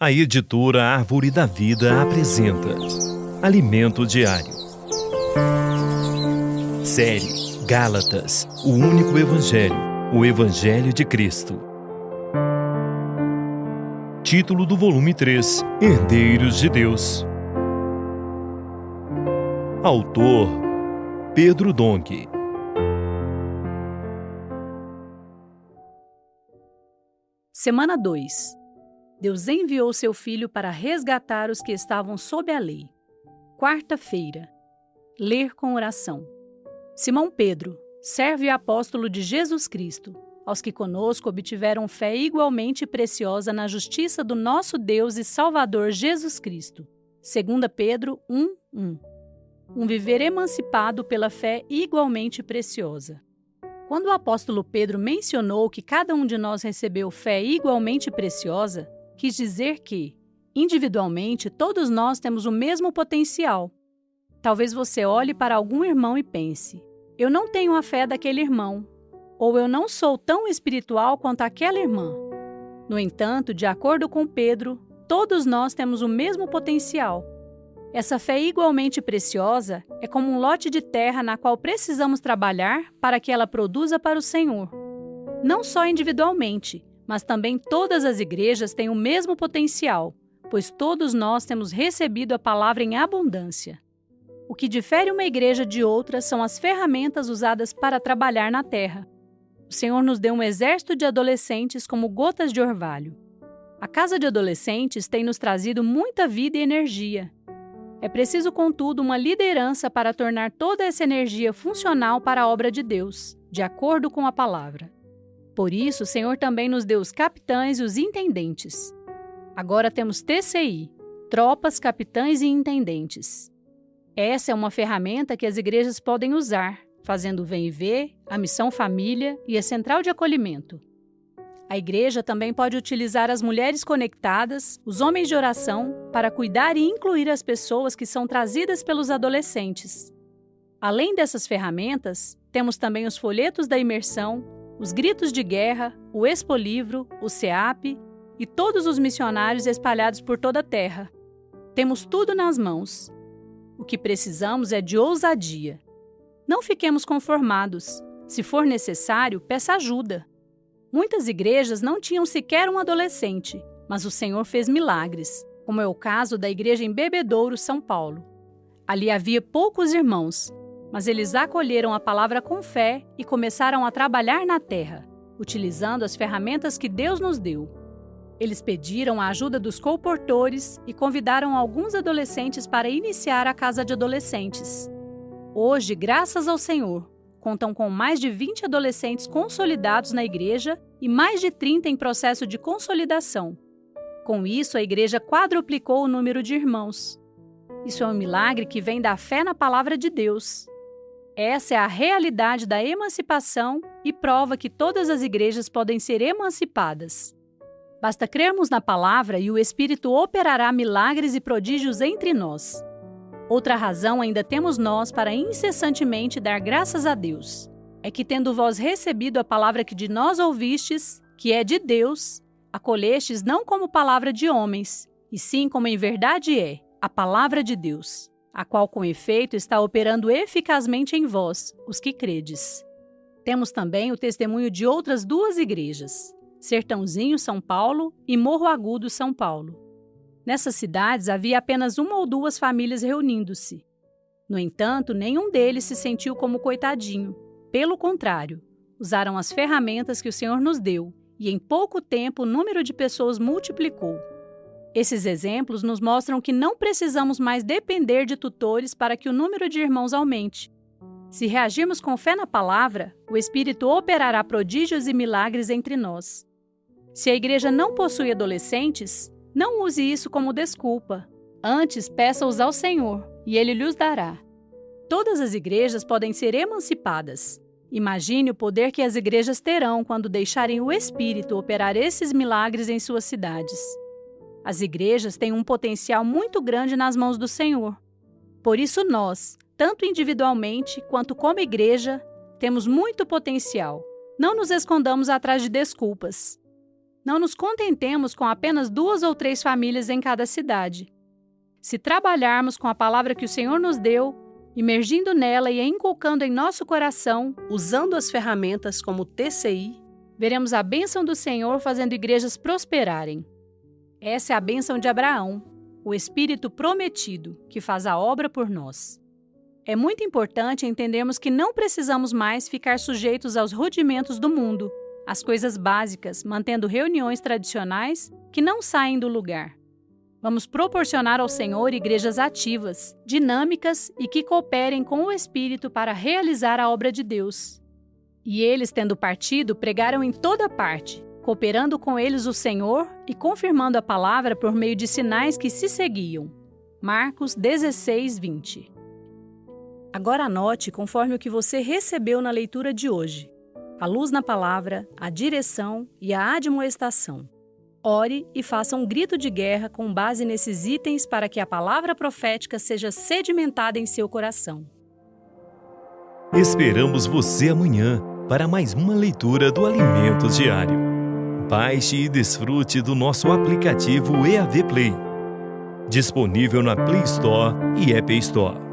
A editora Árvore da Vida apresenta Alimento Diário. Série Gálatas, o único Evangelho, o Evangelho de Cristo. Título do volume 3, Herdeiros de Deus. Autor Pedro Donk. Semana 2. Deus enviou seu Filho para resgatar os que estavam sob a lei. Quarta-feira. Ler com oração. Simão Pedro, servo e apóstolo de Jesus Cristo, aos que conosco obtiveram fé igualmente preciosa na justiça do nosso Deus e Salvador Jesus Cristo. 2 Pedro 1:1. Um viver emancipado pela fé igualmente preciosa. Quando o apóstolo Pedro mencionou que cada um de nós recebeu fé igualmente preciosa, quis dizer que, individualmente, todos nós temos o mesmo potencial. Talvez você olhe para algum irmão e pense: eu não tenho a fé daquele irmão, ou eu não sou tão espiritual quanto aquela irmã. No entanto, de acordo com Pedro, todos nós temos o mesmo potencial. Essa fé igualmente preciosa é como um lote de terra na qual precisamos trabalhar para que ela produza para o Senhor. Não só individualmente, mas também todas as igrejas têm o mesmo potencial, pois todos nós temos recebido a palavra em abundância. O que difere uma igreja de outra são as ferramentas usadas para trabalhar na terra. O Senhor nos deu um exército de adolescentes como gotas de orvalho. A casa de adolescentes tem nos trazido muita vida e energia. É preciso, contudo, uma liderança para tornar toda essa energia funcional para a obra de Deus, de acordo com a palavra. Por isso, o Senhor também nos deu os capitães e os intendentes. Agora temos TCI, tropas, capitães e intendentes. Essa é uma ferramenta que as igrejas podem usar, fazendo o Vem e Vê, a Missão Família e a Central de Acolhimento. A igreja também pode utilizar as mulheres conectadas, os homens de oração, para cuidar e incluir as pessoas que são trazidas pelos adolescentes. Além dessas ferramentas, temos também os folhetos da imersão, os gritos de guerra, o Expolivro, o SEAP e todos os missionários espalhados por toda a terra. Temos tudo nas mãos. O que precisamos é de ousadia. Não fiquemos conformados. Se for necessário, peça ajuda. Muitas igrejas não tinham sequer um adolescente, mas o Senhor fez milagres, como é o caso da igreja em Bebedouro, São Paulo. Ali havia poucos irmãos, mas eles acolheram a palavra com fé e começaram a trabalhar na terra, utilizando as ferramentas que Deus nos deu. Eles pediram a ajuda dos colportores e convidaram alguns adolescentes para iniciar a casa de adolescentes. Hoje, graças ao Senhor, contam com mais de 20 adolescentes consolidados na igreja e mais de 30 em processo de consolidação. Com isso, a igreja quadruplicou o número de irmãos. Isso é um milagre que vem da fé na palavra de Deus. Essa é a realidade da emancipação e prova que todas as igrejas podem ser emancipadas. Basta crermos na palavra e o Espírito operará milagres e prodígios entre nós. Outra razão ainda temos nós para incessantemente dar graças a Deus. É que, tendo vós recebido a palavra que de nós ouvistes, que é de Deus, acolhestes não como palavra de homens, e sim como em verdade é, a palavra de Deus, a qual com efeito está operando eficazmente em vós, os que credes. Temos também o testemunho de outras duas igrejas, Sertãozinho, São Paulo e Morro Agudo, São Paulo. Nessas cidades havia apenas uma ou duas famílias reunindo-se. No entanto, nenhum deles se sentiu como coitadinho. Pelo contrário, usaram as ferramentas que o Senhor nos deu e em pouco tempo o número de pessoas multiplicou. Esses exemplos nos mostram que não precisamos mais depender de tutores para que o número de irmãos aumente. Se reagirmos com fé na palavra, o Espírito operará prodígios e milagres entre nós. Se a igreja não possui adolescentes, não use isso como desculpa. Antes, peça-os ao Senhor, e Ele lhes dará. Todas as igrejas podem ser emancipadas. Imagine o poder que as igrejas terão quando deixarem o Espírito operar esses milagres em suas cidades. As igrejas têm um potencial muito grande nas mãos do Senhor. Por isso nós, tanto individualmente quanto como igreja, temos muito potencial. Não nos escondamos atrás de desculpas. Não nos contentemos com apenas 2 ou 3 famílias em cada cidade. Se trabalharmos com a palavra que o Senhor nos deu, imergindo nela e a inculcando em nosso coração, usando as ferramentas como o TCI, veremos a bênção do Senhor fazendo igrejas prosperarem. Essa é a bênção de Abraão, o Espírito prometido, que faz a obra por nós. É muito importante entendermos que não precisamos mais ficar sujeitos aos rudimentos do mundo, às coisas básicas, mantendo reuniões tradicionais que não saem do lugar. Vamos proporcionar ao Senhor igrejas ativas, dinâmicas e que cooperem com o Espírito para realizar a obra de Deus. E eles, tendo partido, pregaram em toda parte, cooperando com eles o Senhor e confirmando a palavra por meio de sinais que se seguiam. Marcos 16, 20. Agora anote conforme o que você recebeu na leitura de hoje: a luz na palavra, a direção e a admoestação. Ore e faça um grito de guerra com base nesses itens para que a palavra profética seja sedimentada em seu coração. Esperamos você amanhã para mais uma leitura do Alimentos Diário. Baixe e desfrute do nosso aplicativo EAV Play, disponível na Play Store e App Store.